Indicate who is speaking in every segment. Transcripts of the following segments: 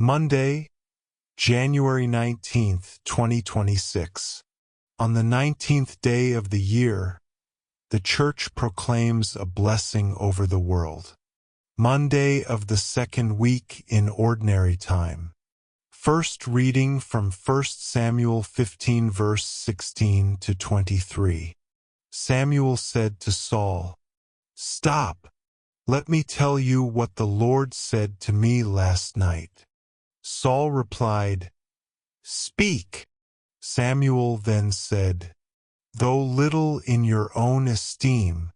Speaker 1: Monday, January 19th, 2026. On the 19th day of the year, the Church proclaims a blessing over the world. Monday of the second week in Ordinary Time. First reading from 1 Samuel 15 verse 16 to 23. Samuel said to Saul, "Stop! Let me tell you what the Lord said to me last night." Saul replied, "Speak." Samuel then said, "Though little in your own esteem,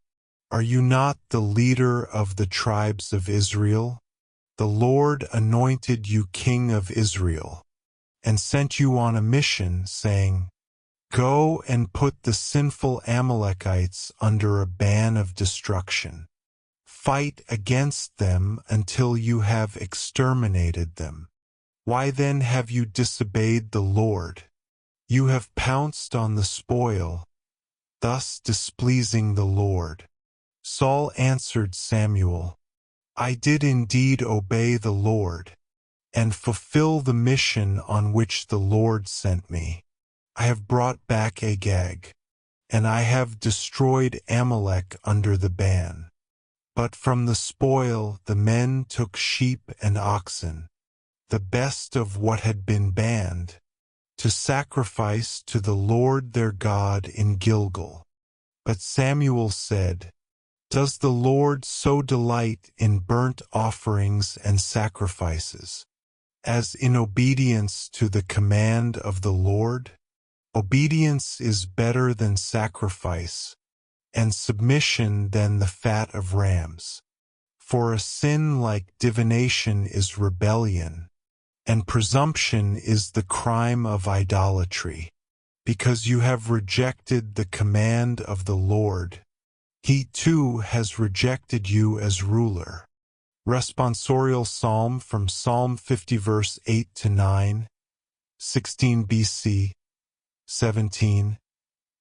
Speaker 1: are you not the leader of the tribes of Israel? The Lord anointed you king of Israel, and sent you on a mission, saying, 'Go and put the sinful Amalekites under a ban of destruction. Fight against them until you have exterminated them.' Why then have you disobeyed the Lord? You have pounced on the spoil, thus displeasing the Lord." Saul answered Samuel, "I did indeed obey the Lord, and fulfill the mission on which the Lord sent me. I have brought back Agag, and I have destroyed Amalek under the ban. But from the spoil the men took sheep and oxen, the best of what had been banned, to sacrifice to the Lord their God in Gilgal." But Samuel said, "Does the Lord so delight in burnt offerings and sacrifices, as in obedience to the command of the Lord? Obedience is better than sacrifice, and submission than the fat of rams. For a sin like divination is rebellion, and presumption is the crime of idolatry. Because you have rejected the command of the Lord, He too has rejected you as ruler." Responsorial Psalm from Psalm 50 verse 8 to 9, 16 BC, 17,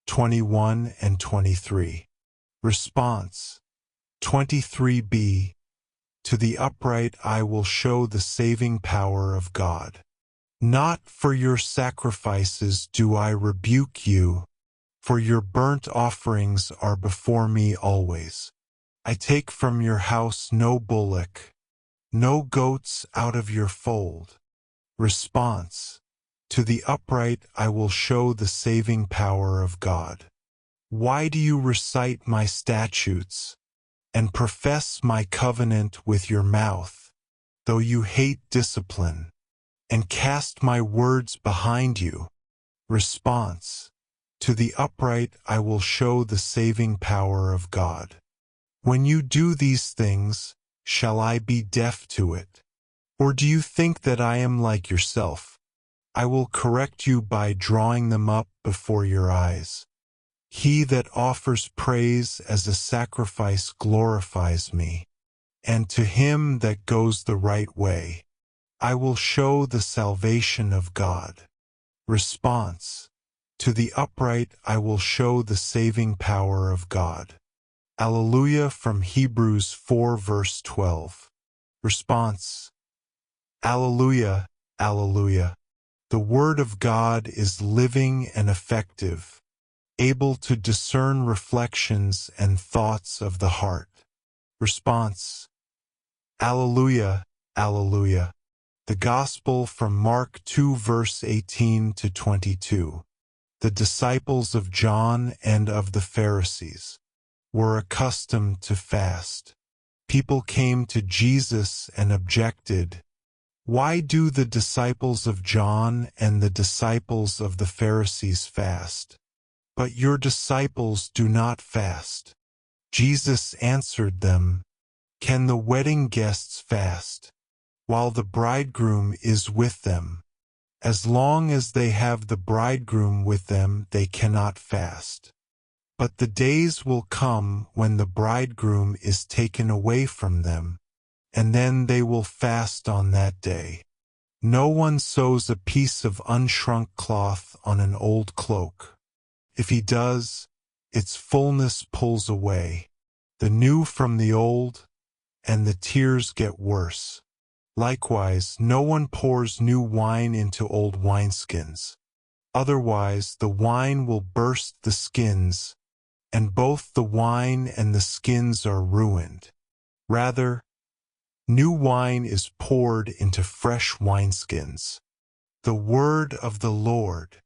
Speaker 1: 21 and 23. Response 23b. To the upright I will show the saving power of God. Not for your sacrifices do I rebuke you, for your burnt offerings are before me always. I take from your house no bullock, no goats out of your fold. Response: to the upright I will show the saving power of God. Why do you recite my statutes, and profess my covenant with your mouth, though you hate discipline, and cast my words behind you? Response: to the upright I will show the saving power of God. When you do these things, shall I be deaf to it? Or do you think that I am like yourself? I will correct you by drawing them up before your eyes. He that offers praise as a sacrifice glorifies me, and to him that goes the right way, I will show the salvation of God. Response: to the upright I will show the saving power of God. Alleluia from Hebrews 4 verse 12. Response: Alleluia, Alleluia. The Word of God is living and effective, able to discern reflections and thoughts of the heart. Response: Alleluia, Alleluia. The Gospel from Mark 2 verse 18 to 22. The disciples of John and of the Pharisees were accustomed to fast. People came to Jesus and objected, "Why do the disciples of John and the disciples of the Pharisees fast, but your disciples do not fast?" Jesus answered them, "Can the wedding guests fast while the bridegroom is with them? As long as they have the bridegroom with them, they cannot fast. But the days will come when the bridegroom is taken away from them, and then they will fast on that day. No one sews a piece of unshrunk cloth on an old cloak. If he does, its fullness pulls away the new from the old, and the tears get worse. Likewise, no one pours new wine into old wineskins. Otherwise, the wine will burst the skins, and both the wine and the skins are ruined. Rather, new wine is poured into fresh wineskins. The word of the Lord.